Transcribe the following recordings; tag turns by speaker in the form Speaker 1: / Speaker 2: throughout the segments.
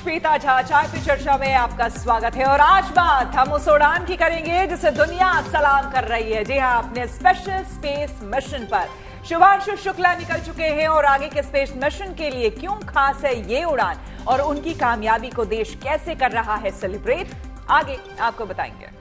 Speaker 1: श्वेता झा, चाय पे चर्चा में आपका स्वागत है। और आज बात हम उस उड़ान की करेंगे जिसे दुनिया सलाम कर रही है। जी हां, अपने स्पेशल स्पेस मिशन पर शुभांशु शुक्ला निकल चुके हैं और आगे के स्पेस मिशन के लिए क्यों खास है ये उड़ान और उनकी कामयाबी को देश कैसे कर रहा है सेलिब्रेट, आगे आपको बताएंगे।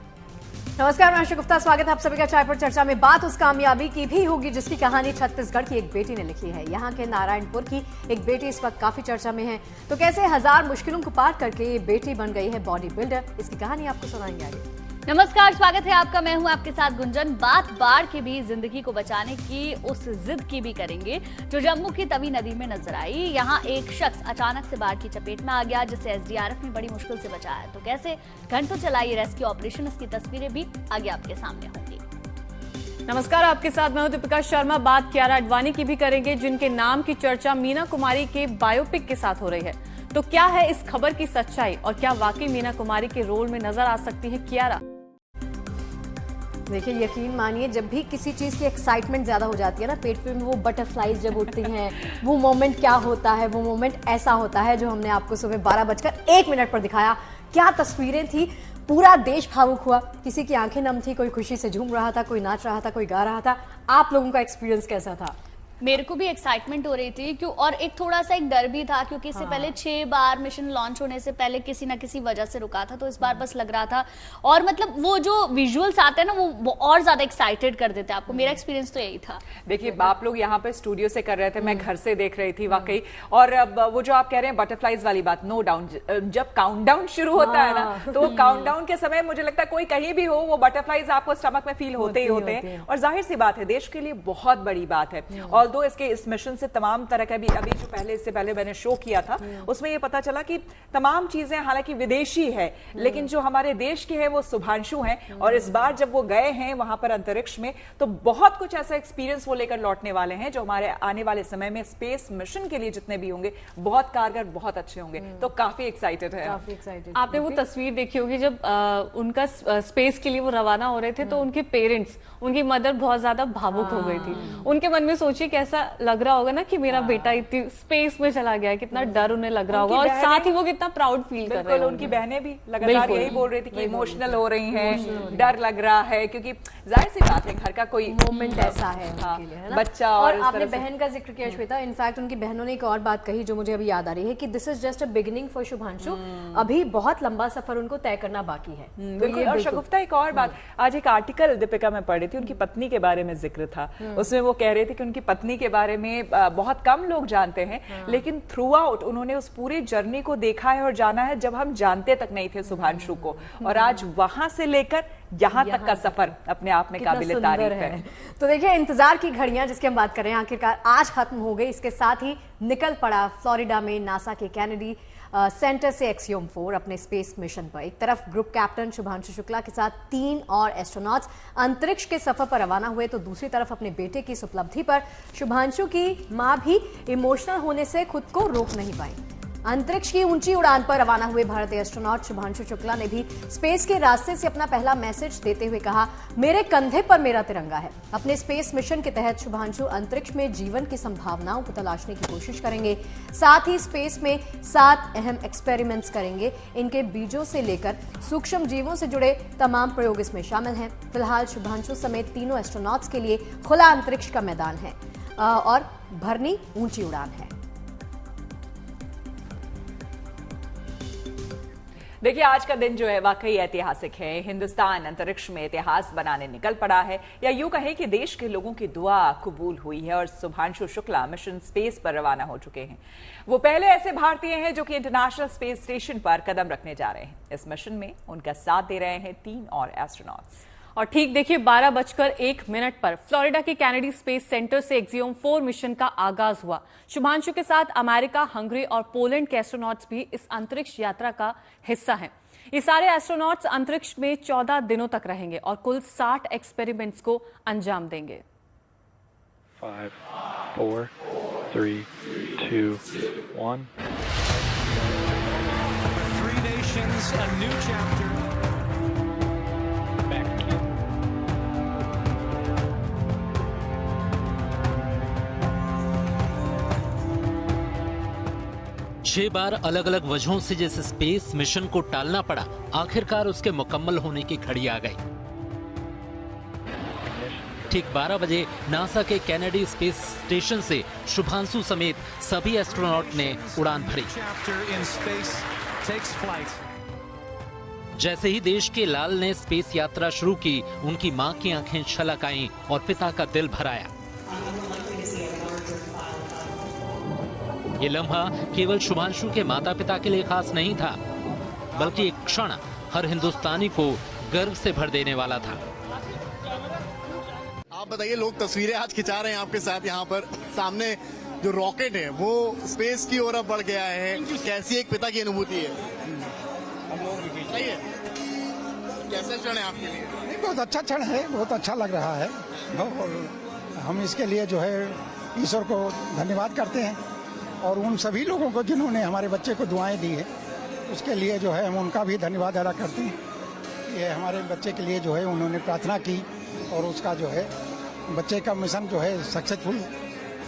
Speaker 2: नमस्कार, मैं आशा गुप्ता, स्वागत है आप सभी का चाय पर चर्चा में। बात उस कामयाबी की भी होगी जिसकी कहानी छत्तीसगढ़ की एक बेटी ने लिखी है। यहाँ के नारायणपुर की एक बेटी इस वक्त काफी चर्चा में है। तो कैसे हजार मुश्किलों को पार करके ये बेटी बन गई है बॉडी बिल्डर, इसकी कहानी आपको सुनाएंगे आगे।
Speaker 3: नमस्कार, स्वागत है आपका। मैं हूं आपके साथ गुंजन। बात बाढ़ की भी, जिंदगी को बचाने की, उस जिद की भी करेंगे जो जम्मू की तवी नदी में नजर आई। यहाँ एक शख्स अचानक से बाढ़ की चपेट में आ गया जिसे एसडीआरएफ ने बड़ी मुश्किल से बचाया। तो कैसे घंटों चला ये रेस्क्यू ऑपरेशन, इसकी तस्वीरें भी आगे आपके सामने होंगी।
Speaker 4: नमस्कार, आपके साथ मैं हूं दीपिका शर्मा। बात कियारा आडवाणी की भी करेंगे जिनके नाम की चर्चा मीना कुमारी के बायोपिक के साथ हो रही है। तो क्या है इस खबर की सच्चाई और क्या वाकई मीना कुमारी के रोल में नजर आ सकती है कियारा?
Speaker 2: देखिए, यकीन मानिए, जब भी किसी चीज की एक्साइटमेंट ज्यादा हो जाती है ना, पेट पे वो बटरफ्लाईज जब उठती हैं, वो मोमेंट क्या होता है, वो मोमेंट ऐसा होता है जो हमने आपको सुबह 12:01 पर दिखाया। क्या तस्वीरें थी, पूरा देश भावुक हुआ, किसी की आंखें नम थी, कोई खुशी से झूम रहा था, कोई नाच रहा था, कोई गा रहा था। आप लोगों का एक्सपीरियंस कैसा था?
Speaker 3: मेरे को भी एक्साइटमेंट हो रही थी क्यों, और एक थोड़ा सा एक डर भी था क्योंकि इससे पहले 6 बार मिशन लॉन्च होने से पहले किसी ना किसी वजह से रुका था। तो इस बार बस लग रहा था, और मतलब वो जो विजुअल्स आते हैं ना वो और ज्यादा एक्साइटेड कर देते हैं आपको। मेरा एक्सपीरियंस तो यही था।
Speaker 1: देखिए, आप लोग यहाँ पे स्टूडियो से कर रहे थे, मैं घर से देख रही थी वाकई। और अब वो जो आप कह रहे हैं बटरफ्लाईज वाली बात, नो डाउन, जब काउंटडाउन शुरू होता है ना, तो काउंटडाउन के समय मुझे लगता है कोई कहीं भी हो, वो बटरफ्लाईज आपको स्टमक में फील होते ही होते हैं। और जाहिर सी बात है, देश के लिए बहुत बड़ी बात है। ऑल्दो इसके इस मिशन से तमाम तरह का भी, अभी जो इससे पहले मैंने शो किया था उसमें ये पता चला कि तमाम चीजें हालांकि विदेशी है, लेकिन जो हमारे देश के हैं वो शुभांशु हैं। और इस बार जब वो गए हैं वहां पर अंतरिक्ष में, तो बहुत कुछ ऐसा एक्सपीरियंस वो लेकर लौटने वाले हैं जो हमारे आने वाले समय में स्पेस मिशन के लिए जितने भी होंगे बहुत कारगर, बहुत अच्छे होंगे। तो काफी एक्साइटेड है।
Speaker 4: आपने वो तस्वीर देखी होगी जब उनका स्पेस के लिए वो रवाना हो रहे थे, तो उनके पेरेंट्स, उनकी मदर बहुत ज्यादा भावुक हो गई थी। उनके मन में सोचिए कैसा लग रहा होगा ना कि मेरा बेटा इतनी स्पेस में चला गया है, कितना डर उन्हें लग रहा होगा, और साथ ही वो कितना प्राउड फील कर रहे हैं।
Speaker 1: उनकी बहनें भी लगातार यही बोल रही थी कि इमोशनल हो रही हैं, डर लग रहा है, क्योंकि जाहिर सी बात है घर का कोई
Speaker 2: मोमेंट ऐसा है उनके लिए, है ना?
Speaker 1: बच्चा।
Speaker 2: और आपने बहन का जिक्र किया श्वेता, इनफैक्ट उनकी बहनों ने एक और बात कही जो मुझे अभी याद आ रही है कि this is just a beginning for Shubhanshu. अभी बहुत लंबा सफर उनको तय करना बाकी है।
Speaker 1: बिल्कुल। और शगुफ्ता, एक और बात, आज एक आर्टिकल दीपिका में पढ़ी थी, उनकी पत्नी के बारे में जिक्र था। उसमें वो कह रहे थे कि उनकी पत्नी के बारे में बहुत कम लोग जानते हैं, लेकिन थ्रू आउट उन्होंने उस पूरी जर्नी को देखा है और जाना है जब हम जानते तक नहीं थे शुभांशु को। और आज वहां से लेकर यहाँ तक का सफर अपने आप में काबिल तारीफ है।
Speaker 2: तो देखिए, इंतजार की घड़ियां जिसकी हम बात कर रहे हैं आखिरकार आज खत्म हो गई। इसके साथ ही निकल पड़ा फ्लोरिडा में नासा के कैनेडी सेंटर से एक्सियोम 4 अपने स्पेस मिशन पर। एक तरफ ग्रुप कैप्टन शुभांशु शुक्ला के साथ 3 और एस्ट्रोनॉट्स अंतरिक्ष के सफर पर रवाना हुए, तो दूसरी तरफ अपने बेटे की इस उपलब्धि पर शुभांशु की मां भी इमोशनल होने से खुद को रोक नहीं पाई। अंतरिक्ष की ऊंची उड़ान पर रवाना हुए भारतीय एस्ट्रोनॉट शुभांशु शुक्ला ने भी स्पेस के रास्ते से अपना पहला मैसेज देते हुए कहा, मेरे कंधे पर मेरा तिरंगा है। अपने स्पेस मिशन के तहत शुभांशु अंतरिक्ष में जीवन की संभावनाओं को तलाशने की कोशिश करेंगे। साथ ही स्पेस में 7 अहम एक्सपेरिमेंट्स करेंगे। इनके बीजों से लेकर सूक्ष्म जीवों से जुड़े तमाम प्रयोग इसमें शामिल हैं। फिलहाल शुभांशु समेत तीनों एस्ट्रोनॉट्स के लिए खुला अंतरिक्ष का मैदान है और भरनी ऊंची उड़ान है।
Speaker 1: देखिए, आज का दिन जो है वाकई ऐतिहासिक है। हिंदुस्तान अंतरिक्ष में इतिहास बनाने निकल पड़ा है, या यूं कहें कि देश के लोगों की दुआ कबूल हुई है और शुभांशु शुक्ला मिशन स्पेस पर रवाना हो चुके हैं। वो पहले ऐसे भारतीय हैं जो कि इंटरनेशनल स्पेस स्टेशन पर कदम रखने जा रहे हैं। इस मिशन में उनका साथ दे रहे हैं 3 और एस्ट्रोनॉट्स।
Speaker 4: और ठीक देखिए, 12:01 पर फ्लोरिडा के कैनेडी स्पेस सेंटर से एक्सियोम 4 मिशन का आगाज हुआ। शुभांशु के साथ अमेरिका, हंगरी और पोलैंड के एस्ट्रोनॉट्स भी इस अंतरिक्ष यात्रा का हिस्सा हैं। ये सारे एस्ट्रोनॉट्स अंतरिक्ष में 14 दिनों तक रहेंगे और कुल 60 एक्सपेरिमेंट्स को अंजाम देंगे।
Speaker 5: 5, 4, 3, 2, 1.
Speaker 6: 3 nations, a new chapter.
Speaker 7: 6 बार अलग अलग वजहों से जिस स्पेस मिशन को टालना पड़ा, आखिरकार उसके मुकम्मल होने की घड़ी आ गई। ठीक 12 बजे नासा के कैनेडी स्पेस स्टेशन से शुभांशु समेत सभी एस्ट्रोनॉट ने उड़ान भरी। जैसे ही देश के लाल ने स्पेस यात्रा शुरू की, उनकी मां की आंखें छलक आईं और पिता का दिल भर आया। ये लम्हा केवल शुभांशु के माता पिता के लिए खास नहीं था, बल्कि एक क्षण हर हिंदुस्तानी को गर्व से भर देने वाला था।
Speaker 8: आप बताइए, लोग तस्वीरें आज खिंचा रहे हैं आपके साथ। यहाँ पर सामने जो रॉकेट है वो स्पेस की ओर बढ़ गया है। कैसी एक पिता की अनुभूति है? कैसा क्षण है आपके लिए?
Speaker 9: बहुत अच्छा क्षण है, बहुत अच्छा लग रहा है। हम इसके लिए जो है ईश्वर को धन्यवाद करते हैं और उन सभी लोगों को जिन्होंने हमारे बच्चे को दुआएं दी है, उसके लिए जो है हम उनका भी धन्यवाद अदा करते हैं। ये हमारे बच्चे के लिए जो है उन्होंने प्रार्थना की और उसका जो है बच्चे का मिशन जो है सक्सेसफुल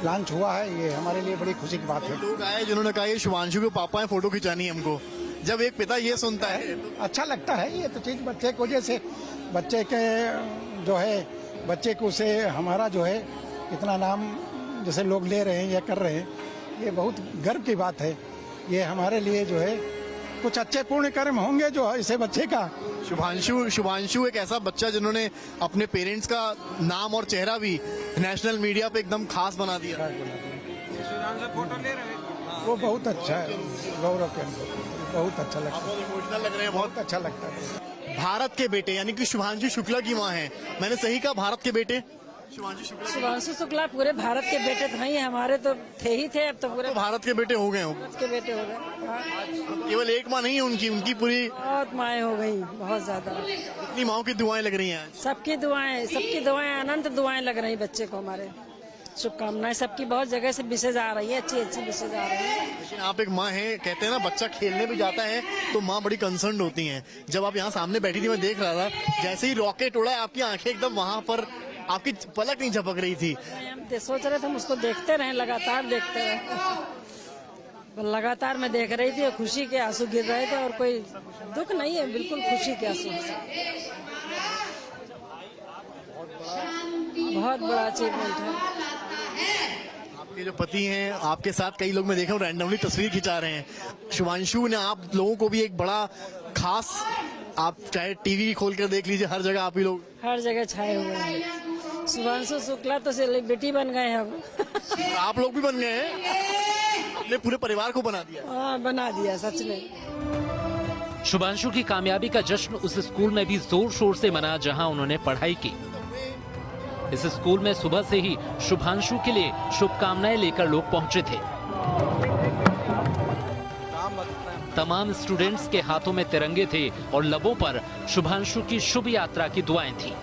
Speaker 9: लॉन्च हुआ है। ये हमारे लिए बड़ी खुशी की बात है।
Speaker 8: लोग आए जिन्होंने कहा ये शुभांशु के पापा है, फोटो खिंचानी है हमको। जब एक पिता ये सुनता है
Speaker 9: अच्छा लगता है। ये तो चीज बच्चे को जैसे बच्चे के जो है बच्चे को से हमारा जो है इतना नाम जैसे लोग ले रहे हैं या कर रहे हैं, ये बहुत गर्व की बात है। ये हमारे लिए जो है कुछ अच्छे पूर्ण कर्म होंगे जो ऐसे बच्चे का।
Speaker 8: शुभांशु एक ऐसा बच्चा जिन्होंने अपने पेरेंट्स का नाम और चेहरा भी नेशनल मीडिया पे एकदम खास बना दिया।
Speaker 9: वो बहुत अच्छा है, गौरव के बहुत अच्छा लगता है।
Speaker 8: इमोशनल लग रहे हैं, बहुत
Speaker 9: अच्छा लगता है।
Speaker 8: भारत के बेटे यानी कि शुभांशु शुक्ला की माँ है। मैंने सही कहा, भारत के बेटे
Speaker 10: शुभांशु शुक्ला पूरे भारत के बेटे तो नहीं, हमारे तो थे ही थे, अब तो पूरे
Speaker 8: भारत के बेटे हो गए।
Speaker 10: भारत के बेटे हो गए।
Speaker 8: केवल एक माँ नहीं है उनकी पूरी
Speaker 10: बहुत माएँ हो गई, बहुत ज्यादा।
Speaker 8: इतनी माओं की दुआएं लग रही हैं।
Speaker 10: सबकी दुआएं अनंत दुआएं लग रही बच्चे को। हमारे शुभकामनाएं सबकी बहुत जगह से मैसेज आ रही है, अच्छी अच्छी मैसेज आ रही है।
Speaker 8: लेकिन आप एक माँ हैं, कहते हैं ना बच्चा खेलने भी जाता है तो माँ बड़ी कंसर्न होती हैं। जब आप यहाँ सामने बैठी थी मैं देख रहा था, जैसे ही रॉकेट उड़ा है आपकी आंखें एकदम वहाँ पर, आपकी पलक नहीं झपक रही थी।
Speaker 10: हम सोच रहे थे हम उसको देखते रहे, लगातार देखते रहे। लगातार मैं देख रही थी, खुशी के आंसू गिर रहे थे और कोई दुख नहीं है, बिल्कुल खुशी के आंसू। बहुत बड़ा अचीवमेंट है।
Speaker 8: आपके जो पति हैं, आपके साथ कई लोग मैं देख रहा हूँ रैंडमली तस्वीर खिंचा रहे हैं। शुभांशु ने आप लोगों को भी एक बड़ा खास, आप चाहे टीवी खोल कर देख लीजिए, हर जगह आप ही लोग
Speaker 10: हर जगह छाए हुए हैं। शुभांशु शुक्ला तो सेलिब्रिटी बन गए हैं।
Speaker 8: आप लोग भी बन गए हैं, अपने पूरे परिवार को बना दिया।
Speaker 10: हाँ, बना दिया सच में।
Speaker 7: शुभांशु की कामयाबी का जश्न उस स्कूल में भी जोर शोर से मना जहां उन्होंने पढ़ाई की। इस स्कूल में सुबह से ही शुभांशु के लिए शुभकामनाएं लेकर लोग पहुंचे थे। तमाम स्टूडेंट्स के हाथों में तिरंगे थे और लबों पर शुभांशु की शुभ यात्रा की दुआएं थी।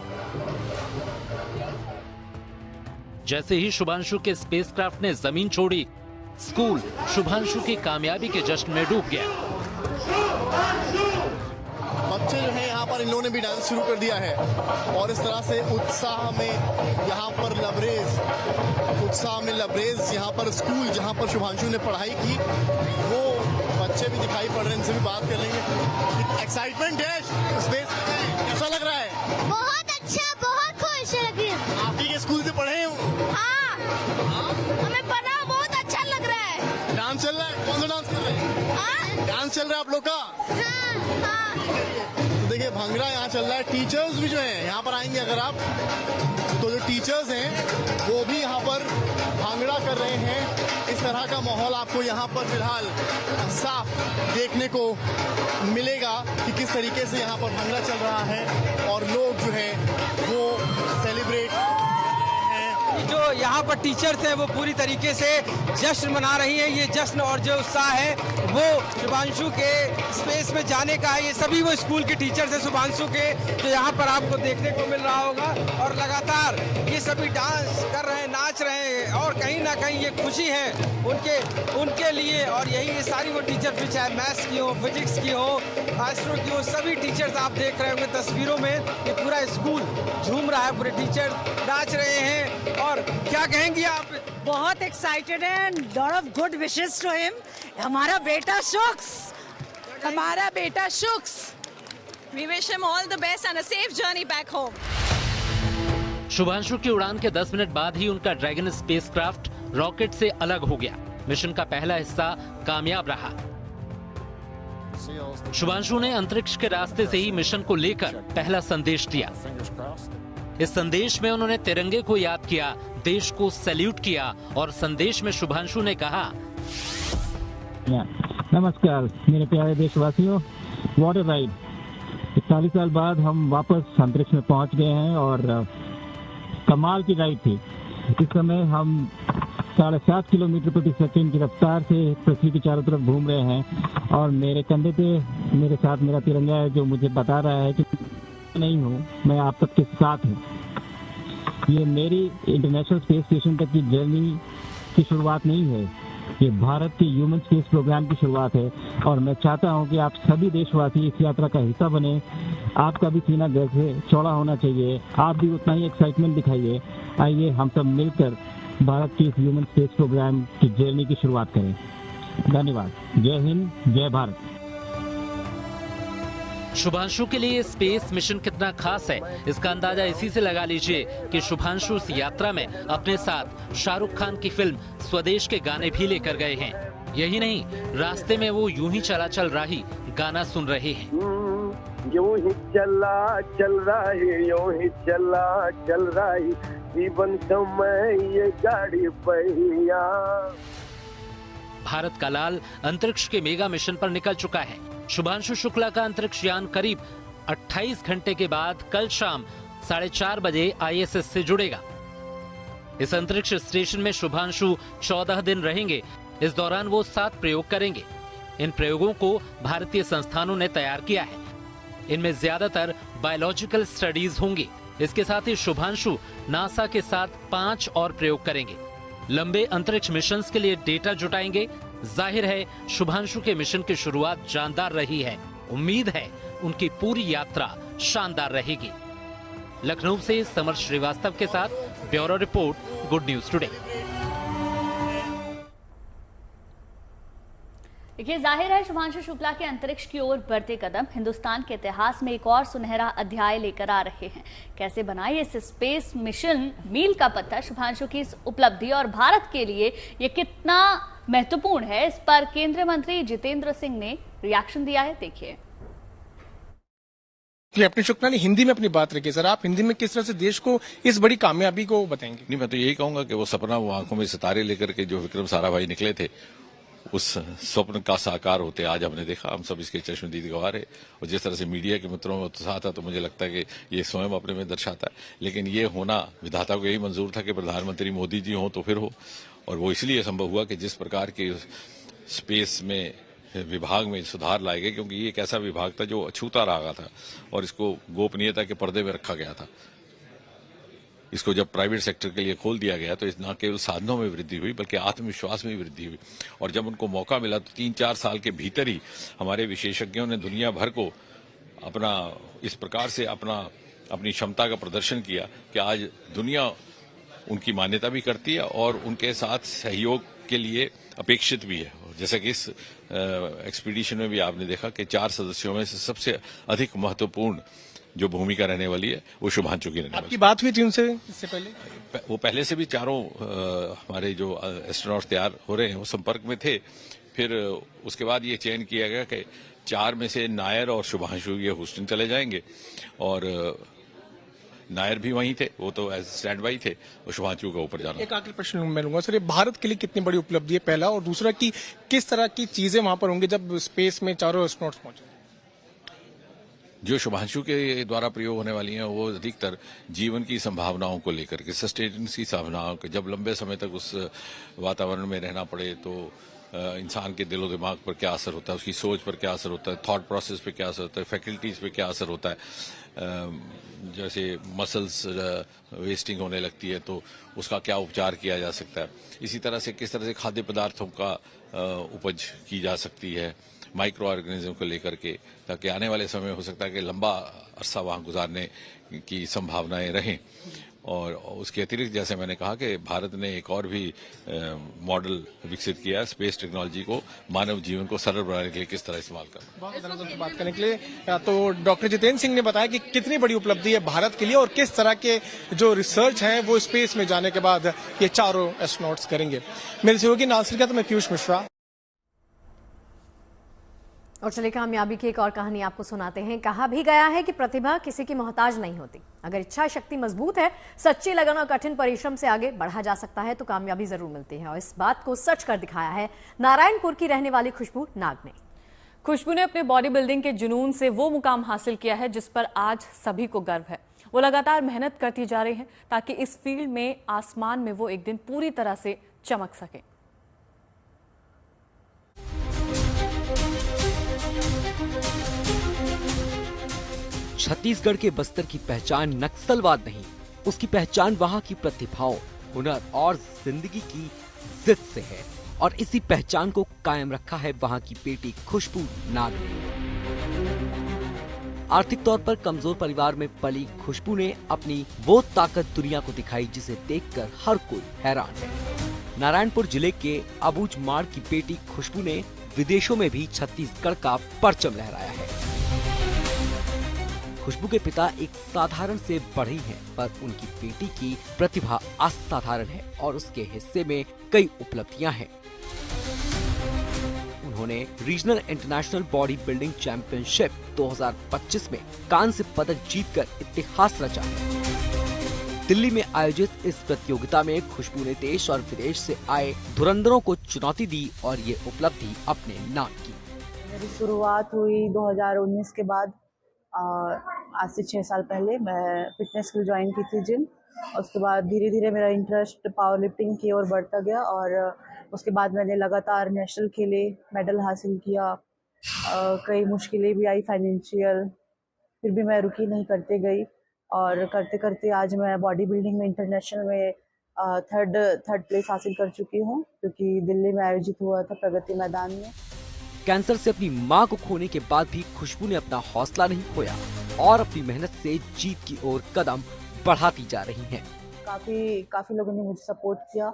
Speaker 7: जैसे ही शुभांशु के स्पेसक्राफ्ट ने जमीन छोड़ी, स्कूल शुभांशु की कामयाबी के जश्न में डूब गया।
Speaker 8: बच्चे जो है यहाँ पर इन लोगों ने भी डांस शुरू कर दिया है और इस तरह से उत्साह में यहाँ पर लबरेज यहाँ पर स्कूल जहाँ पर शुभांशु ने पढ़ाई की, वो बच्चे भी दिखाई पड़ रहे हैं। इनसे भी बात कर लेंगे। एक्साइटमेंट है, स्पेस कैसा लग रहा है?
Speaker 11: बहुत अच्छा, बहुत खुश लग रही है।
Speaker 8: आप ही के स्कूल से पढ़े हो?
Speaker 11: हाँ, हमें पढ़ा, बहुत अच्छा लग रहा है।
Speaker 8: डांस चल रहा है? कौन सा डांस कर रहे हैं? डांस चल रहा है आप लोग का? तो देखिए भांगड़ा यहाँ चल रहा है। टीचर्स भी जो है यहाँ पर आएंगे अगर आप, तो जो टीचर्स हैं वो भी यहाँ पर भांगड़ा कर रहे हैं। इस तरह का माहौल आपको यहाँ पर फिलहाल साफ देखने को मिलेगा कि किस तरीके से यहाँ पर भांगड़ा चल रहा है और लोग जो है वो सेलिब्रेट।
Speaker 12: जो यहाँ पर टीचर्स हैं वो पूरी तरीके से जश्न मना रही हैं। ये जश्न और जो उत्साह है वो शुभांशु के स्पेस में जाने का है। ये सभी वो स्कूल के टीचर्स हैं शुभांशु के, जो यहाँ पर आपको देखने को मिल रहा होगा और लगातार ये सभी डांस कर रहे हैं, नाच रहे हैं और कहीं ना कहीं ये खुशी है उनके लिए। और यही ये सारी वो टीचर भी, चाहे मैथ्स की हो, फिजिक्स की हो, एस्ट्रो की वो सभी टीचर्स आप देख रहे होंगे तस्वीरों में, ये पूरा स्कूल झूम रहा है, पूरे टीचर्स नाच रहे हैं। और क्या कहेंगी आप?
Speaker 13: बहुत एक्साइटेड है and lot of good wishes to him. हमारा बेटा Shux, we wish him all the best and a safe journey back home.
Speaker 7: Shubhanshu की उड़ान के 10 मिनट बाद ही उनका ड्रैगन स्पेसक्राफ्ट रॉकेट से अलग हो गया। मिशन का पहला हिस्सा कामयाब रहा। शुभांशु ने अंतरिक्ष के रास्ते से ही मिशन को लेकर पहला संदेश दिया। इस संदेश में उन्होंने तिरंगे को याद किया, देश को सैल्यूट किया और संदेश में शुभांशु ने कहा,
Speaker 14: नमस्कार मेरे प्यारे देशवासियों, व्हाट अ राइड। 41 साल बाद हम वापस अंतरिक्ष में पहुंच गए हैं और कमाल की राइड थी। इस समय हम 7.5 किलोमीटर प्रति सेकंड की रफ्तार से पृथ्वी के चारों तरफ घूम रहे हैं और मेरे कंधे पे मेरे साथ मेरा तिरंगा है, जो मुझे बता रहा है कि नहीं हूँ, मैं आप सबके साथ हूँ। ये मेरी इंटरनेशनल स्पेस स्टेशन तक की जर्नी की शुरुआत नहीं है, ये भारत के ह्यूमन स्पेस प्रोग्राम की शुरुआत है और मैं चाहता हूं कि आप सभी देशवासी इस यात्रा का हिस्सा बने। आपका भी सीना गर्व से चौड़ा होना चाहिए, आप भी उतना ही एक्साइटमेंट दिखाइए। आइए हम सब मिलकर भारत के इस ह्यूमन स्पेस प्रोग्राम की जर्नी की शुरुआत करें। धन्यवाद। जय हिंद, जय भारत।
Speaker 7: शुभांशु के लिए स्पेस मिशन कितना खास है, इसका अंदाजा इसी से लगा लीजिए कि शुभांशु इस यात्रा में अपने साथ शाहरुख खान की फिल्म स्वदेश के गाने भी लेकर गए हैं। यही नहीं, रास्ते में वो यूं ही चल रही गाना सुन रहे हैं।
Speaker 15: यूं ही चल रही, यूं ही चल रही, जीवन समय ये गाड़ी पहिया।
Speaker 7: भारत का लाल अंतरिक्ष के मेगा मिशन पर निकल चुका है। शुभांशु शुक्ला का अंतरिक्ष यान करीब 28 घंटे के बाद कल शाम 4:30 बजे ISS से जुड़ेगा। इस अंतरिक्ष स्टेशन में शुभांशु 14 दिन रहेंगे। इस दौरान वो 7 प्रयोग करेंगे। इन प्रयोगों को भारतीय संस्थानों ने तैयार किया है। इनमें ज्यादातर बायोलॉजिकल स्टडीज होंगी। इसके साथ ही शुभांशु नासा के साथ 5 और प्रयोग करेंगे। लंबे अंतरिक्ष मिशन के लिए डेटा जुटाएंगे। जाहिर है शुभांशु के मिशन की शुरुआत जानदार रही है। उम्मीद है उनकी पूरी यात्रा शानदार रहेगी। लखनऊ से समर श्रीवास्तव के साथ bureau report, good news today.
Speaker 3: देखिए, जाहिर है शुभांशु शुक्ला के अंतरिक्ष की ओर बढ़ते कदम हिंदुस्तान के इतिहास में एक और सुनहरा अध्याय लेकर आ रहे हैं। कैसे बनाई इस स्पेस मिशन मील का पत्थर शुभांशु की इस उपलब्धि और भारत के लिए ये कितना महत्वपूर्ण है, इस पर केंद्रीय मंत्री जितेंद्र सिंह ने रिएक्शन दिया है। देखिए।
Speaker 16: अपने शुक्ला ने हिंदी में अपनी बात रखी। सर, आप हिंदी में किस तरह से देश को इस बड़ी कामयाबी को बताएंगे?
Speaker 17: नहीं, मैं तो यही कहूंगा कि वो सपना, वो आंखों में सितारे लेकर के जो विक्रम साराभाई निकले थे, उस स्वप्न का साकार होते आज हमने देखा। हम सब इसके चश्मदीद गवाह है। और जिस तरह से मीडिया के मित्रों में उत्साह था, तो मुझे लगता है कि ये स्वयं अपने में दर्शाता है। लेकिन ये होना विधाता को यही मंजूर था कि प्रधानमंत्री मोदी जी हों तो फिर हो। और वो इसलिए संभव हुआ कि जिस प्रकार के स्पेस में विभाग में सुधार लाए गए, क्योंकि ये एक ऐसा विभाग था जो अछूता रहा था और इसको गोपनीयता के पर्दे में रखा गया था। इसको जब प्राइवेट सेक्टर के लिए खोल दिया गया तो न केवल साधनों में वृद्धि हुई बल्कि आत्मविश्वास में भी वृद्धि हुई। और जब उनको मौका मिला तो 3-4 साल के भीतर ही हमारे विशेषज्ञों ने दुनिया भर को अपना इस प्रकार से अपनी क्षमता का प्रदर्शन किया कि आज दुनिया उनकी मान्यता भी करती है और उनके साथ सहयोग के लिए अपेक्षित भी है। जैसा कि इस एक्सपीडिशन में भी आपने देखा कि 4 सदस्यों में से सबसे अधिक महत्वपूर्ण जो भूमिका रहने वाली है वो शुभांशु की रहने वाली।
Speaker 16: आपकी बात हुई थी उनसे इससे पहले?
Speaker 17: वो पहले से भी चारों हमारे जो एस्ट्रोनॉट तैयार हो रहे हैं वो संपर्क में थे। फिर उसके बाद ये चयन किया गया कि 4 में से नायर और शुभांशु ये ह्यूस्टन चले जाएंगे और नायर भी वहीं थे, वो तो एज स्टैंड बाई थे, और शुभांशु का ऊपर जाना।
Speaker 16: एक आखिरी प्रश्न मैं लूंगा सर, ये भारत के लिए कितनी बड़ी उपलब्धि है पहला, और दूसरा कि किस तरह की चीजें वहां पर होंगी जब स्पेस में चारों एस्ट्रोनॉट्स पहुंचे?
Speaker 17: जो शुभांशु के द्वारा प्रयोग होने वाली हैं वो अधिकतर जीवन की संभावनाओं को लेकर के, सस्टेनेंस की संभावनाओं के, जब लंबे समय तक उस वातावरण में रहना पड़े तो इंसान के दिलो दिमाग पर क्या असर होता है, उसकी सोच पर क्या असर होता है, थॉट प्रोसेस पे क्या असर होता है, फैकल्टीज पे क्या असर होता है। जैसे मसल्स वेस्टिंग होने लगती है तो उसका क्या उपचार किया जा सकता है। इसी तरह से किस तरह से खाद्य पदार्थों का उपज की जा सकती है, माइक्रो ऑर्गेनिज्म को लेकर के, ताकि आने वाले समय में हो सकता है कि लंबा अरसा वहां गुजारने की संभावनाएं रहें। और उसके अतिरिक्त जैसे मैंने कहा कि भारत ने एक और भी मॉडल विकसित किया है स्पेस टेक्नोलॉजी को मानव जीवन को सरल बनाने के लिए किस तरह इस्तेमाल करना।
Speaker 16: बहुत धन्यवाद से बात करने के लिए। तो डॉक्टर जितेंद्र सिंह ने बताया कि कितनी बड़ी उपलब्धि है भारत के लिए और किस तरह के जो रिसर्च हैं वो स्पेस में जाने के बाद ये चारों एस्ट्रोनॉट्स करेंगे। मेरे सहयोगी नासिर का, तो मैं पीयूष मिश्रा।
Speaker 2: और चलिए कामयाबी की एक और कहानी आपको सुनाते हैं। कहा भी गया है कि प्रतिभा किसी की मोहताज नहीं होती। अगर इच्छा शक्ति मजबूत है, सच्ची लगन और कठिन परिश्रम से आगे बढ़ा जा सकता है तो कामयाबी जरूर मिलती है। और इस बात को सच कर दिखाया है नारायणपुर की रहने वाली खुशबू नाग ने।
Speaker 4: खुशबू ने अपने बॉडी बिल्डिंग के जुनून से वो मुकाम हासिल किया है जिस पर आज सभी को गर्व है। वो लगातार मेहनत करती जा रही हैं ताकि इस फील्ड में आसमान में वो एक दिन पूरी तरह से चमक सके।
Speaker 18: छत्तीसगढ़ के बस्तर की पहचान नक्सलवाद नहीं, उसकी पहचान वहां की प्रतिभाओं, हुनर और जिंदगी की जिद से है। और इसी पहचान को कायम रखा है वहां की बेटी खुशबू नाग ने। आर्थिक तौर पर कमजोर परिवार में पली खुशबू ने अपनी वो ताकत दुनिया को दिखाई जिसे देखकर हर कोई हैरान है। नारायणपुर जिले के अबूझमाड़ की बेटी खुशबू ने विदेशों में भी छत्तीसगढ़ का परचम लहराया है। खुशबू के पिता एक साधारण से बढ़ई हैं, पर उनकी बेटी की प्रतिभा असाधारण है और उसके हिस्से में कई उपलब्धियां हैं। उन्होंने regional international body building championship 2025 में कांस्य पदक जीतकर इतिहास रचा है। दिल्ली में आयोजित इस प्रतियोगिता में खुशबू ने देश और विदेश से आए धुरंधरों को चुनौती दी और ये उपलब्धि अपने नाम की।
Speaker 19: मेरी शुरुआत हुई 2019 के बाद। आज से 6 साल पहले मैं फिटनेस के लिए ज्वाइन की थी जिम। उसके बाद धीरे धीरे मेरा इंटरेस्ट पावर लिफ्टिंग की ओर बढ़ता गया और उसके बाद मैंने लगातार नेशनल खेले, मेडल हासिल किया। कई मुश्किलें भी आई फाइनेंशियल, फिर भी मैं रुकी नहीं, करते गई और करते करते आज मैं बॉडी बिल्डिंग में इंटरनेशनल में थर्ड प्लेस हासिल कर चुकी हूँ, क्योंकि दिल्ली में आयोजित हुआ था प्रगति मैदान में।
Speaker 18: कैंसर से अपनी मां को खोने के बाद भी खुशबू ने अपना हौसला नहीं खोया और अपनी मेहनत से जीत की ओर कदम बढ़ाती जा रही हैं।
Speaker 19: काफी लोगों ने मुझे सपोर्ट किया।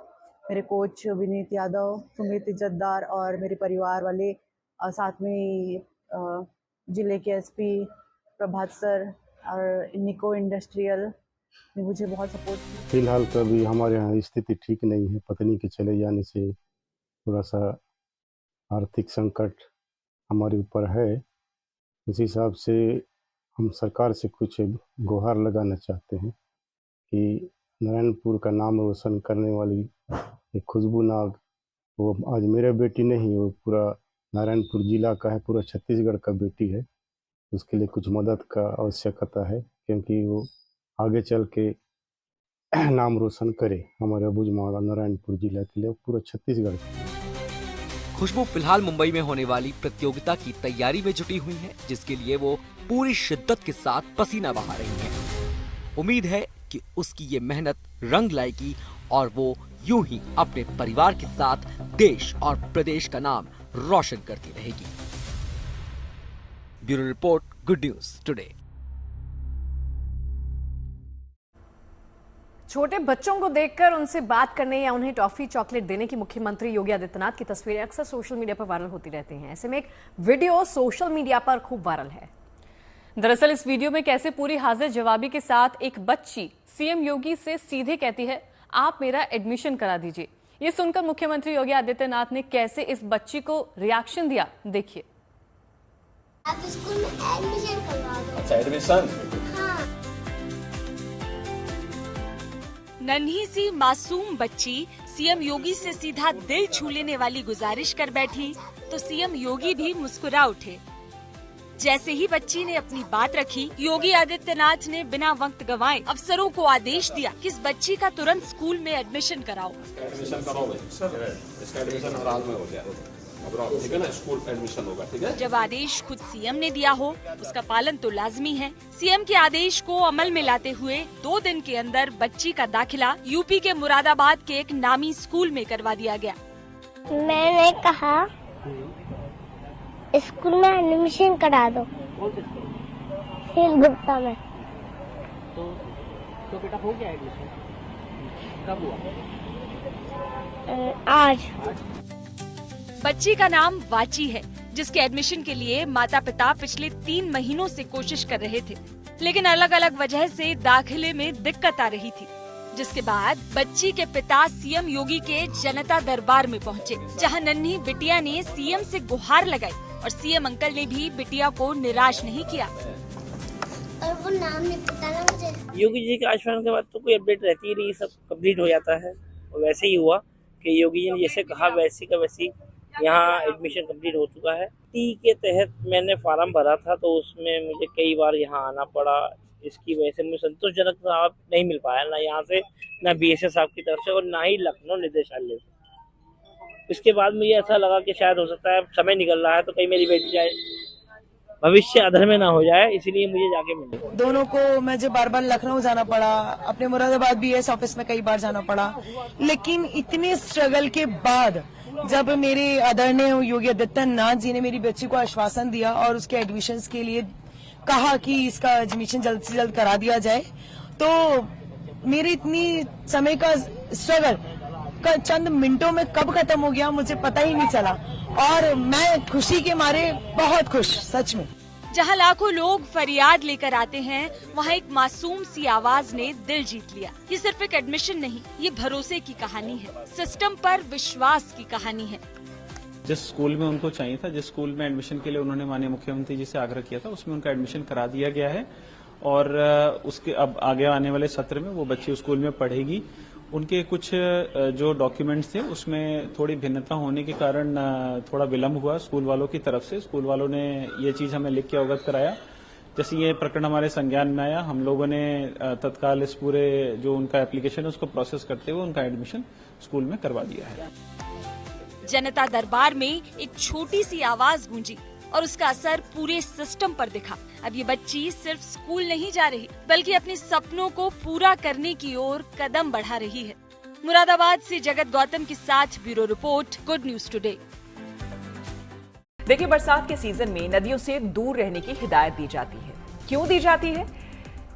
Speaker 19: मेरे कोच विनीत यादव, सुमित इज्जतदार और मेरे परिवार वाले, साथ में जिले के एसपी प्रभात सर और निको इंडस्ट्रियल ने मुझे बहुत सपोर्ट किया।
Speaker 20: फिलहाल तो अभी हमारे यहाँ स्थिति ठीक नहीं है। पत्नी के चले जाने से थोड़ा सा आर्थिक संकट हमारे ऊपर है। इस हिसाब से हम सरकार से कुछ गुहार लगाना चाहते हैं कि नारायणपुर का नाम रोशन करने वाली एक खुशबू नाग, वो आज मेरा बेटी नहीं, वो पूरा नारायणपुर जिला का है, पूरा छत्तीसगढ़ का बेटी है। उसके लिए कुछ मदद का आवश्यकता है, क्योंकि वो आगे चल के नाम रोशन करे हमारे अबूझमाड़ नारायणपुर जिला के लिए, पूरा छत्तीसगढ़।
Speaker 18: खुशबू फिलहाल मुंबई में होने वाली प्रतियोगिता की तैयारी में जुटी हुई है, जिसके लिए वो पूरी शिद्दत के साथ पसीना बहा रही हैं। उम्मीद है कि उसकी ये मेहनत रंग लाएगी और वो यूं ही अपने परिवार के साथ देश और प्रदेश का नाम रोशन करती रहेगी। Bureau report, good news today.
Speaker 2: छोटे बच्चों को देखकर उनसे बात करने या उन्हें टॉफी चॉकलेट देने की मुख्यमंत्री योगी आदित्यनाथ की तस्वीरें अक्सर सोशल मीडिया पर वायरल होती रहती हैं। ऐसे में एक वीडियो सोशल मीडिया पर खूब वायरल है।
Speaker 4: दरअसल इस वीडियो में कैसे पूरी हाजिर जवाबी के साथ एक बच्ची सीएम योगी से सीधे कहती है, आप मेरा एडमिशन करा दीजिए। ये सुनकर मुख्यमंत्री योगी आदित्यनाथ ने कैसे इस बच्ची को रिएक्शन दिया, देखिए।
Speaker 11: आप स्कूल में एडमिशन करवा दो।
Speaker 21: अच्छा, एडमिशन?
Speaker 11: हाँ।
Speaker 22: नन्ही सी मासूम बच्ची सीएम योगी से सीधा दिल छू लेने वाली गुजारिश कर बैठी तो सीएम योगी भी मुस्कुरा उठे। जैसे ही बच्ची ने अपनी बात रखी, योगी आदित्यनाथ ने बिना वक्त गंवाए अफसरों को आदेश दिया कि इस बच्ची का तुरंत स्कूल में एडमिशन कराओ।
Speaker 21: एडमिशन कराओगे? इसका एडमिशन हर हाल में हो गया, ठीक है ना, स्कूल एडमिशन होगा, ठीक है।
Speaker 22: जब आदेश खुद सीएम ने दिया हो, उसका पालन तो लाजमी है। सीएम के आदेश को अमल में लाते हुए 2 दिन के अंदर बच्ची का दाखिला यूपी के मुरादाबाद के एक नामी स्कूल में करवा दिया गया।
Speaker 11: मैंने कहा
Speaker 1: स्कूल में एडमिशन करा दो। हिल गुप्ता में।
Speaker 5: तो बेटा हो गया एडमिशन? कब हुआ?
Speaker 1: आज।
Speaker 22: बच्ची का नाम वाची है, जिसके एडमिशन के लिए माता पिता पिछले 3 महीनों से कोशिश कर रहे थे, लेकिन अलग अलग वजह से दाखिले में दिक्कत आ रही थी। जिसके बाद बच्ची के पिता सीएम योगी के जनता दरबार में पहुंचे, जहां नन्ही बिटिया ने सीएम से गुहार लगाई और सीएम अंकल ने भी बिटिया को निराश नहीं किया।
Speaker 1: और वो नाम नहीं पता ना मुझे।
Speaker 23: योगी जी के आश्वासन के बाद तो कोई अपडेट रहती ही नहीं, सब कंप्लीट हो जाता है। और वैसे ही हुआ कि योगी जी ने जैसे कहा वैसी का वैसी यहाँ एडमिशन कंप्लीट हो चुका है। टी के तहत मैंने फॉर्म भरा था, तो उसमें मुझे कई बार यहाँ आना पड़ा। इसकी वजह से मुझे संतोषजनक साहब नहीं मिल पाया, ना यहाँ से, ना बीएसएस साहब की तरफ से, और ना ही लखनऊ निदेशालय से। इसके बाद मुझे ऐसा लगा कि शायद हो सकता है समय निकल रहा है तो कहीं मेरी बेटी जाए भविष्य अधर में ना हो जाए, इसलिए मुझे जाके मिले।
Speaker 13: दोनों को मुझे बार बार लखनऊ जाना पड़ा, अपने मुरादाबाद बीएस ऑफिस में कई बार जाना पड़ा, लेकिन इतने स्ट्रगल के बाद जब मेरे आदरणीय योगी आदित्यनाथ जी ने मेरी बच्ची को आश्वासन दिया और उसके एडमिशन्स के लिए कहा कि इसका एडमिशन जल्द से जल्द करा दिया जाए, तो मेरी इतनी समय का स्ट्रगल चंद मिनटों में कब खत्म हो गया मुझे पता ही नहीं चला, और मैं खुशी के मारे बहुत खुश, सच में।
Speaker 22: जहां लाखों लोग फरियाद लेकर आते हैं, वहां एक मासूम सी आवाज ने दिल जीत लिया। ये सिर्फ एक एडमिशन नहीं, ये भरोसे की कहानी है, सिस्टम पर विश्वास की कहानी है।
Speaker 24: जिस स्कूल में उनको चाहिए था, जिस स्कूल में एडमिशन के लिए उन्होंने माननीय मुख्यमंत्री जी से आग्रह किया था, उसमें उनका एडमिशन करा दिया गया है। और उसके अब आगे आने वाले सत्र में वो बच्ची उस स्कूल में पढ़ेगी। उनके कुछ जो डॉक्यूमेंट्स थे उसमें थोड़ी भिन्नता होने के कारण थोड़ा विलंब हुआ स्कूल वालों की तरफ से। स्कूल वालों ने ये चीज हमें लिख के अवगत कराया। जैसे ये प्रकरण हमारे संज्ञान में आया, हम लोगों ने तत्काल इस पूरे जो उनका एप्लीकेशन है उसको प्रोसेस करते हुए उनका एडमिशन स्कूल में करवा दिया है।
Speaker 22: जनता दरबार में एक छोटी सी आवाज गूंजी और उसका असर पूरे सिस्टम पर दिखा। अब ये बच्ची सिर्फ स्कूल नहीं जा रही, बल्कि अपने सपनों को पूरा करने की ओर कदम बढ़ा रही है। मुरादाबाद से जगत गौतम के साथ bureau report, good news today.
Speaker 25: देखिए, बरसात के सीजन में नदियों से दूर रहने की हिदायत दी जाती है। क्यों दी जाती है,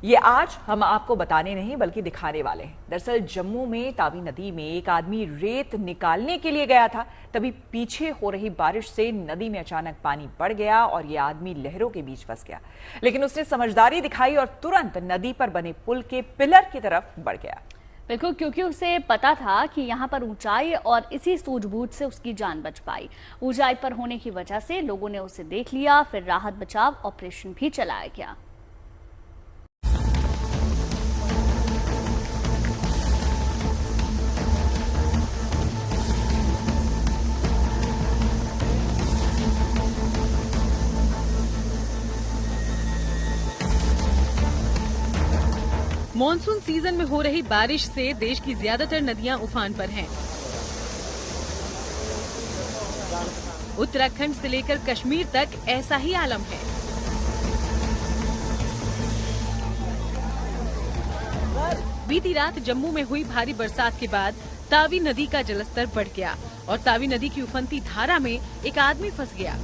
Speaker 25: ये आज हम आपको बताने नहीं बल्कि दिखाने वाले हैं। दरअसल जम्मू में तावी नदी में एक आदमी रेत निकालने के लिए गया था, तभी पीछे हो रही बारिश से नदी में अचानक पानी बढ़ गया और ये आदमी लहरों के बीच फंस गया। लेकिन उसने समझदारी दिखाई और तुरंत नदी पर बने पुल के पिलर की तरफ बढ़ गया।
Speaker 3: बिल्कुल, क्योंकि उसे पता था कि यहाँ पर ऊंचाई और इसी सूझबूझ से उसकी जान बच पाई। ऊंचाई पर होने की वजह से लोगों ने उसे देख लिया, फिर राहत बचाव ऑपरेशन भी चलाया गया।
Speaker 26: मॉनसून सीजन में हो रही बारिश से देश की ज्यादातर नदियां उफान पर हैं। उत्तराखंड से लेकर कश्मीर तक ऐसा ही आलम है। बीती रात जम्मू में हुई भारी बरसात के बाद तावी नदी का जलस्तर बढ़ गया और तावी नदी की उफनती धारा में एक आदमी फंस गया।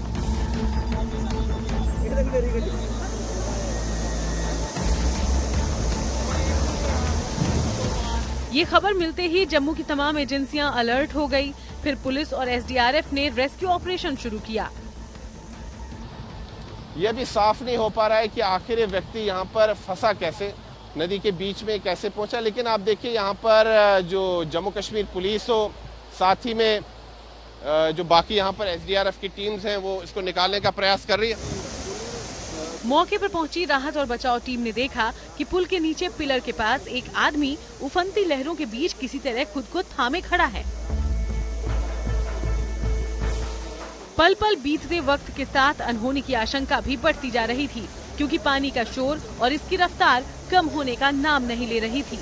Speaker 26: ये खबर मिलते ही जम्मू की तमाम एजेंसियां अलर्ट हो गई। फिर पुलिस और एसडीआरएफ ने रेस्क्यू ऑपरेशन शुरू किया।
Speaker 27: ये अभी साफ नहीं हो पा रहा है कि आखिर ये व्यक्ति यहाँ पर फंसा कैसे, नदी के बीच में कैसे पहुंचा। लेकिन आप देखिए यहाँ पर जो जम्मू कश्मीर पुलिस हो, साथ ही में जो बाकी यहाँ पर एसडीआरएफ की टीम्स हैं वो इसको निकालने का प्रयास कर रही है।
Speaker 26: मौके पर पहुंची राहत और बचाव टीम ने देखा कि पुल के नीचे पिलर के पास एक आदमी उफनती लहरों के बीच किसी तरह खुद को थामे खड़ा है। पल पल बीतते वक्त के साथ अनहोनी की आशंका भी बढ़ती जा रही थी, क्योंकि पानी का शोर और इसकी रफ्तार कम होने का नाम नहीं ले रही थी।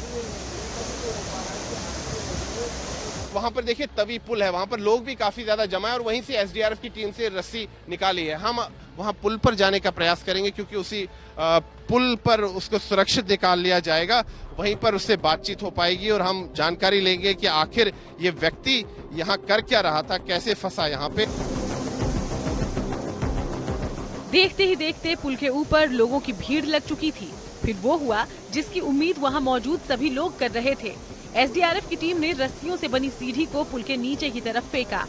Speaker 27: वहाँ पर देखिए तवी पुल है, वहाँ पर लोग भी काफी ज्यादा जमा है और वहीं से एसडीआरएफ की टीम से रस्सी निकाली है। हम वहाँ पुल पर जाने का प्रयास करेंगे क्योंकि उसी पुल पर उसको सुरक्षित निकाल लिया जाएगा, वहीं पर उससे बातचीत हो पाएगी और हम जानकारी लेंगे कि आखिर ये व्यक्ति यहाँ कर क्या रहा था, कैसे फंसा यहाँ पे।
Speaker 26: देखते ही देखते पुल के ऊपर लोगों की भीड़ लग चुकी थी। फिर वो हुआ जिसकी उम्मीद वहां मौजूद सभी लोग कर रहे थे। एसडीआरएफ की टीम ने रस्सियों से बनी सीढ़ी को पुल के नीचे की तरफ फेंका।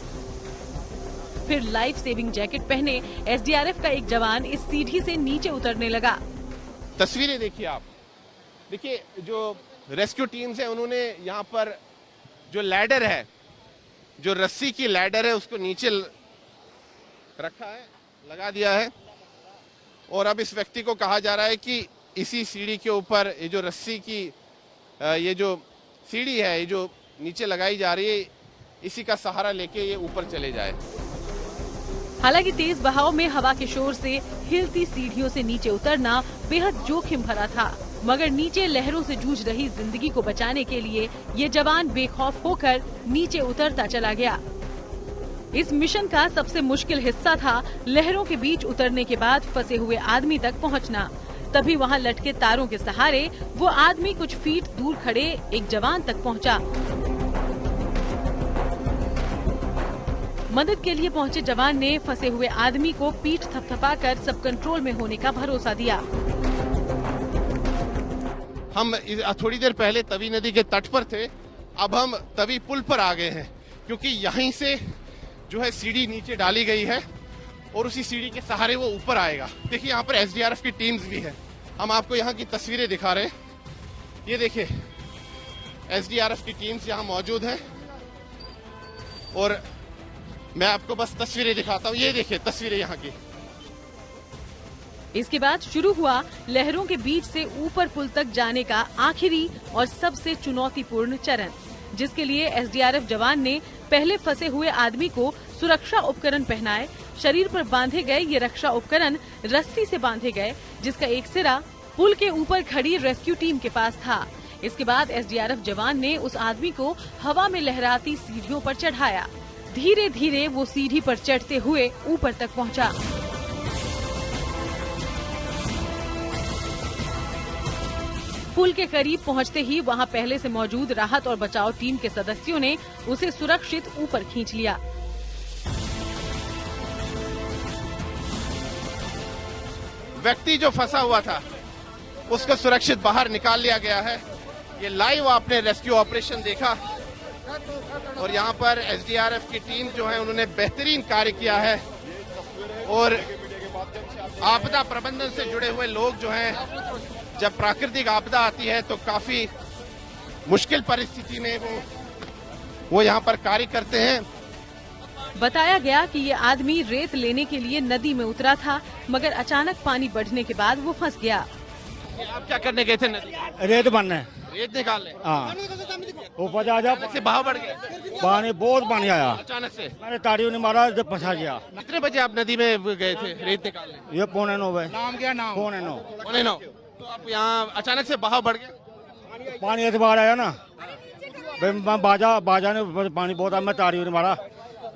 Speaker 26: फिर लाइफ सेविंग जैकेट पहने एसडीआरएफ का एक जवान इस सीढ़ी से नीचे उतरने लगा।
Speaker 27: तस्वीरें देखिए आप, देखिए जो रेस्क्यू टीम्स है उन्होंने यहाँ पर जो लैडर है, जो रस्सी की लैडर है, उसको नीचे रखा है, लगा दिया है। और अब इस व्यक्ति को कहा जा रहा है कि इसी सीढ़ी के ऊपर ये जो रस्सी की ये जो सीढ़ी है, ये जो नीचे लगाई जा रही है, इसी का सहारा लेके ये ऊपर चले जाए।
Speaker 26: हालांकि तेज बहाव में हवा के शोर से हिलती सीढ़ियों से नीचे उतरना बेहद जोखिम भरा था, मगर नीचे लहरों से जूझ रही जिंदगी को बचाने के लिए ये जवान बेखौफ होकर नीचे उतरता चला गया। इस मिशन का सबसे मुश्किल हिस्सा था लहरों के बीच उतरने के बाद फंसे हुए आदमी तक पहुंचना। तभी वहां लटके तारों के सहारे वो आदमी कुछ फीट दूर खड़े एक जवान तक पहुंचा। मदद के लिए पहुंचे जवान ने फंसे हुए आदमी को पीठ थपथपाकर सब कंट्रोल में होने का भरोसा दिया।
Speaker 27: हम थोड़ी देर पहले तवी नदी के तट पर थे, अब हम तवी पुल पर आ गए हैं, क्योंकि यहीं से जो है सीढ़ी नीचे डाली गई है और उसी सीढ़ी के सहारे वो ऊपर आएगा। देखिए यहाँ पर एसडीआरएफ की टीम्स भी है, हम आपको यहाँ की तस्वीरें दिखा रहे हैं। ये देखिए एसडीआरएफ की टीम्स यहाँ मौजूद हैं और मैं आपको बस तस्वीरें दिखाता हूँ। ये देखिए तस्वीरें यहाँ की।
Speaker 26: इसके बाद शुरू हुआ लहरों के बीच से ऊपर पुल तक जाने का आखिरी और सबसे चुनौतीपूर्ण चरण, जिसके लिए एसडीआरएफ जवान ने पहले फंसे हुए आदमी को सुरक्षा उपकरण पहनाए। शरीर पर बांधे गए ये रक्षा उपकरण रस्सी से बांधे गए, जिसका एक सिरा पुल के ऊपर खड़ी रेस्क्यू टीम के पास था। इसके बाद एसडीआरएफ जवान ने उस आदमी को हवा में लहराती सीढ़ियों पर चढ़ाया। धीरे धीरे वो सीढ़ी पर चढ़ते हुए ऊपर तक पहुंचा। पुल के करीब पहुंचते ही वहां पहले से मौजूद राहत और बचाव टीम के सदस्यों ने उसे सुरक्षित ऊपर खींच लिया।
Speaker 27: व्यक्ति जो फंसा हुआ था उसको सुरक्षित बाहर निकाल लिया गया है। ये लाइव आपने रेस्क्यू ऑपरेशन देखा और यहाँ पर एसडीआरएफ की टीम जो है उन्होंने बेहतरीन कार्य किया है और आपदा प्रबंधन से जुड़े हुए लोग जो हैं, जब प्राकृतिक आपदा आती है तो काफी मुश्किल परिस्थिति में वो यहाँ पर कार्य करते हैं।
Speaker 26: बताया गया कि ये आदमी रेत लेने के लिए नदी में उतरा था, मगर अचानक पानी बढ़ने के बाद वो फंस गया।
Speaker 27: आप क्या करने गए थे नदी?
Speaker 6: रेत बनने,
Speaker 27: रेत निकालने।
Speaker 6: हाँ, ऊपर जा
Speaker 27: से बहाव बढ़ गया,
Speaker 6: पानी बहुत पानी आया
Speaker 27: अचानक से।
Speaker 6: मैंने ताड़ियों ने मारा, जब फंसा गया।
Speaker 27: कितने बजे आप नदी में गए थे रेत निकालने?
Speaker 6: ये 8:45 बजे।
Speaker 27: नाम क्या नाम?
Speaker 6: 8:45।
Speaker 27: 8:45। तो आप यहाँ अचानक से बहाव बढ़ गया?
Speaker 6: पानी ऐसे बाहर आया ना, बाजा ने पानी बहुत आया, मैं ताड़ियों ने मारा,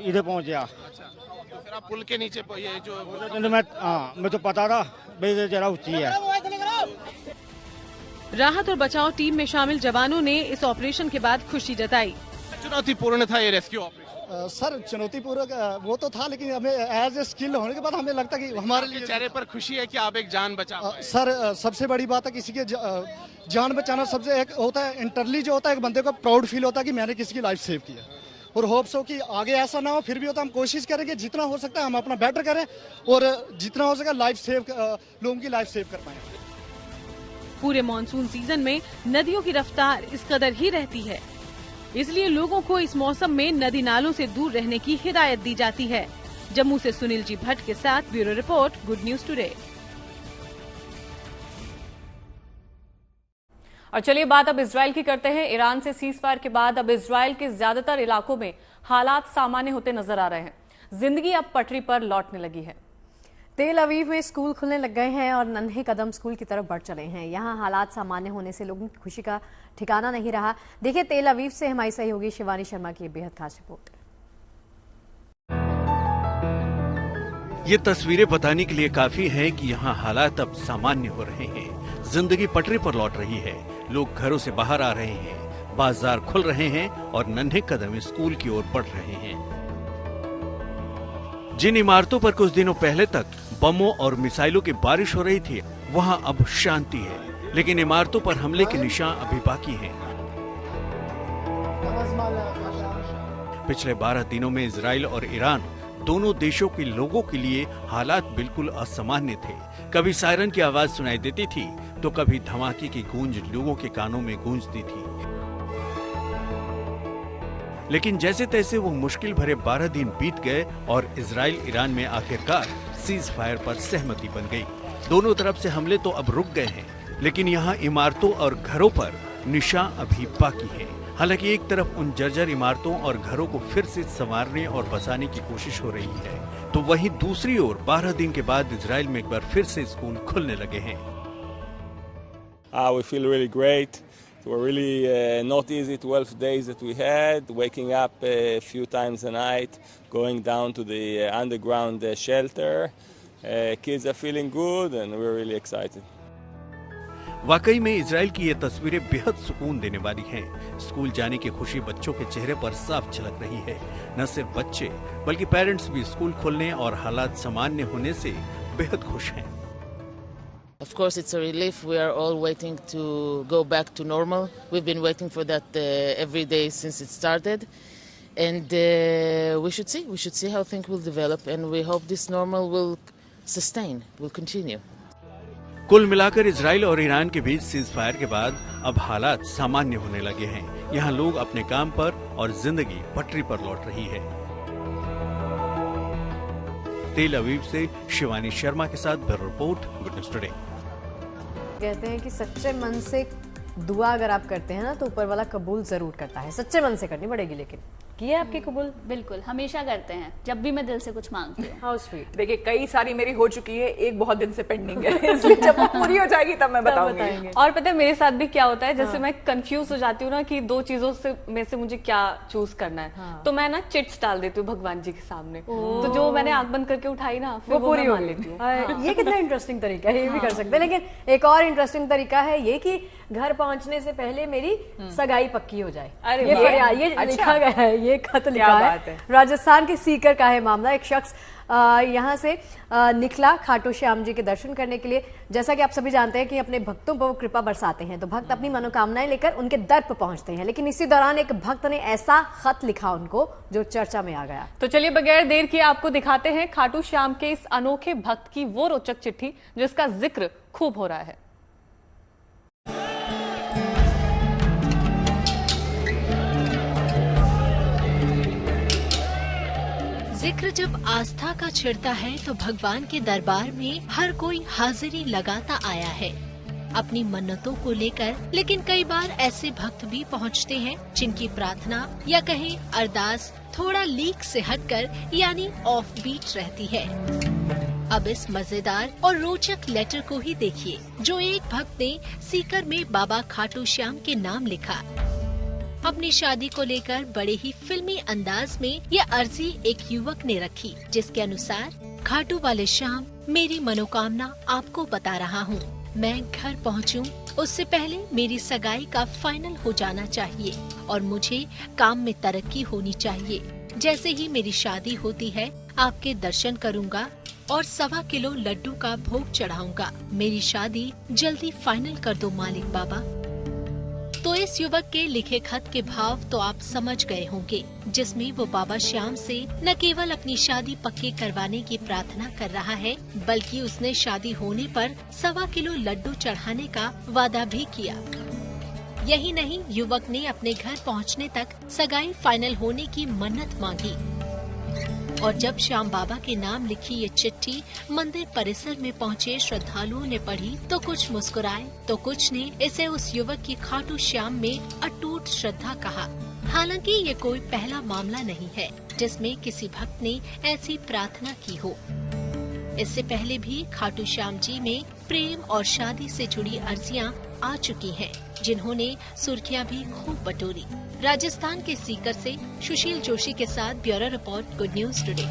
Speaker 6: इधर पहुँच गया।
Speaker 27: अच्छा, तो फिर आप पुल के नीचे ये जो
Speaker 6: मैं तो पता था भाई जरा ऊंची है।
Speaker 26: राहत और बचाव टीम में शामिल जवानों ने इस ऑपरेशन के बाद खुशी जताई।
Speaker 27: चुनौतीपूर्ण था ये रेस्क्यू ऑपरेशन?
Speaker 8: सर चुनौतीपूर्ण वो तो था, लेकिन हमें एज ए स्किल होने के बाद हमें लगता कि हमारे लिए
Speaker 27: चेहरे पर खुशी है कि आप एक जान बचा पाए।
Speaker 8: सर सबसे बड़ी बात है किसी के जान बचाना। सबसे एक होता है इंटरली जो होता है, एक बंदे को प्राउड फील होता है कि मैंने किसी की लाइफ सेव की है, और होप्स हो कि आगे ऐसा ना हो। फिर भी होता है हम कोशिश करेंगे जितना हो सकता है हम अपना बेटर करें और जितना हो सके लाइफ सेव लोगों की लाइफ सेव कर पाए।
Speaker 26: पूरे मॉनसून सीजन में नदियों की रफ्तार इस कदर ही रहती है, इसलिए लोगों को इस मौसम में नदी नालों से दूर रहने की हिदायत दी जाती है। जम्मू से सुनील जी भट्ट के साथ bureau report, good news today.
Speaker 4: और चलिए बात अब इजराइल की करते हैं। ईरान से सीजफायर के बाद अब इजराइल के ज्यादातर इलाकों में हालात सामान्य होते नजर आ रहे हैं। जिंदगी अब पटरी पर लौटने लगी है।
Speaker 2: तेल अवीव में स्कूल खुलने लग गए हैं और नन्हे कदम स्कूल की तरफ बढ़ चले हैं। यहाँ हालात सामान्य होने से लोगों की खुशी का ठिकाना नहीं रहा। देखिए तेल अवीव से हमारी सहयोगी शिवानी शर्मा की बेहद खास रिपोर्ट।
Speaker 9: ये तस्वीरें बताने के लिए काफी हैं कि यहाँ हालात अब सामान्य हो रहे हैं। जिंदगी पटरी पर लौट रही है, लोग घरों से बाहर आ रहे हैं, बाजार खुल रहे हैं और नन्हे कदम स्कूल की ओर बढ़ रहे हैं। जिन इमारतों पर कुछ दिनों पहले तक बमों और मिसाइलों की बारिश हो रही थी, वहां अब शांति है, लेकिन इमारतों पर हमले के निशान अभी बाकी हैं। पिछले 12 दिनों में इजराइल और ईरान दोनों देशों के लोगों के लिए हालात बिल्कुल असामान्य थे। कभी सायरन की आवाज सुनाई देती थी तो कभी धमाके की गूंज लोगों के कानों में गूंजती थी। लेकिन जैसे तैसे वो मुश्किल भरे 12 दिन बीत गए और इजराइल ईरान में आखिरकार सीज फायर पर सहमति बन गई। दोनों तरफ से हमले तो अब रुक गए हैं, लेकिन यहाँ इमारतों और घरों पर निशान अभी बाकी है। हालांकि एक तरफ उन जर्जर इमारतों और घरों को फिर से संवारने और बचाने की कोशिश हो रही है, तो वहीं दूसरी ओर 12 दिन के बाद इजराइल में एक बार फिर से स्कूल खुलने लगे हैं।
Speaker 7: We feel really great. It were really not easy 12 days that we had, waking up a few times a night, going down to the underground shelter. Kids are feeling good and we're really excited.
Speaker 9: वाकई में Israel की ये तस्वीरें बेहद सुकून देने वाली हैं। स्कूल जाने की खुशी बच्चों के चेहरे पर साफ झलक रही है। न सिर्फ बच्चे बल्कि पेरेंट्स भी स्कूल खुलने और हालात सामान्य होने से बेहद खुश हैं।
Speaker 10: Of course, it's a relief. We are all waiting to go back to normal. We've been waiting for that every day since it started, and we should see how things will develop, and we hope this normal will sustain, will continue.
Speaker 9: कुल मिलाकर Israel और Iran के बीच cease fire के बाद अब हालात सामान्य होने लगे हैं। यहाँ लोग अपने काम पर और जिंदगी पटरी पर लौट रही है। तेल अवीव से शिवानी शर्मा के साथ bureau report, good news today.
Speaker 2: कहते हैं कि सच्चे मन से दुआ अगर आप करते हैं ना तो ऊपर वाला कबूल जरूर करता है। सच्चे मन से करनी पड़ेगी, लेकिन किया आपकी कबूल?
Speaker 3: बिल्कुल, हमेशा करते हैं जब भी मैं दिल से कुछ मांगती हूँ।
Speaker 2: How sweet.
Speaker 25: देखिए, कई सारी मेरी हो चुकी है, एक बहुत दिन से पेंडिंग है, इसलिए जब वो पूरी हो जाएगी तब मैं बताऊंगी।
Speaker 4: और पता है मेरे साथ भी क्या होता है, जैसे मैं कंफ्यूज हो जाती हूँ ना कि दो चीजों में से मुझे क्या चूज करना है, तो मैं ना चिट्स डाल देती हूँ भगवान जी के सामने, तो जो मैंने आंख बंद करके उठाई ना फिर वो पूरी मान लेती हूँ।
Speaker 2: ये कितना इंटरेस्टिंग तरीका है, ये भी कर सकते हैं। लेकिन एक और इंटरेस्टिंग तरीका है ये कि घर पहुंचने से पहले मेरी सगाई पक्की हो जाए।
Speaker 25: अरे
Speaker 2: ये लिखा गया है, ये खत लिखा है। राजस्थान के सीकर का है मामला। एक शख्स यहाँ से निकला खाटू श्याम जी के दर्शन करने के लिए। जैसा कि आप सभी जानते हैं कि अपने भक्तों पर वो कृपा बरसाते हैं, तो भक्त अपनी मनोकामनाएं लेकर उनके दर पर पहुंचते हैं। लेकिन इसी दौरान एक भक्त ने ऐसा खत लिखा उनको जो चर्चा में आ गया।
Speaker 4: तो चलिए बगैर देर किए आपको दिखाते हैं खाटू श्याम के इस अनोखे भक्त की वो रोचक चिट्ठी जिसका जिक्र खूब हो रहा है।
Speaker 12: जिक्र जब आस्था का छिड़ता है तो भगवान के दरबार में हर कोई हाजिरी लगाता आया है अपनी मन्नतों को लेकर। लेकिन कई बार ऐसे भक्त भी पहुंचते हैं जिनकी प्रार्थना या कहें अरदास थोड़ा लीक से हटकर यानी ऑफ बीट रहती है। अब इस मजेदार और रोचक लेटर को ही देखिए जो एक भक्त ने सीकर में बाबा खाटू श्याम के नाम लिखा। अपनी शादी को लेकर बड़े ही फिल्मी अंदाज में यह अर्जी एक युवक ने रखी, जिसके अनुसार खाटू वाले श्याम, मेरी मनोकामना आपको बता रहा हूँ। मैं घर पहुँचूं उससे पहले मेरी सगाई का फाइनल हो जाना चाहिए और मुझे काम में तरक्की होनी चाहिए। जैसे ही मेरी शादी होती है आपके दर्शन करूँगा और 1.25 किलो लड्डू का भोग चढ़ाऊंगा। मेरी शादी जल्दी फाइनल कर दो मालिक बाबा। तो इस युवक के लिखे खत के भाव तो आप समझ गए होंगे, जिसमें वो बाबा श्याम से न केवल अपनी शादी पक्की करवाने की प्रार्थना कर रहा है, बल्कि उसने शादी होने पर 1.25 किलो लड्डू चढ़ाने का वादा भी किया। यही नहीं, युवक ने अपने घर पहुंचने तक सगाई फाइनल होने की मन्नत मांगी। और जब श्याम बाबा के नाम लिखी ये चिट्ठी मंदिर परिसर में पहुंचे श्रद्धालुओं ने पढ़ी तो कुछ मुस्कुराए तो कुछ ने इसे उस युवक की खाटू श्याम में अटूट श्रद्धा कहा। हालांकि ये कोई पहला मामला नहीं है जिसमें किसी भक्त ने ऐसी प्रार्थना की हो। इससे पहले भी खाटू श्याम जी में प्रेम और शादी से जुड़ी अर्जियां आ चुकी हैं, जिन्होंने सुर्खियां भी खूब बटोरी। राजस्थान के सीकर से सुशील जोशी के साथ bureau report, good news today.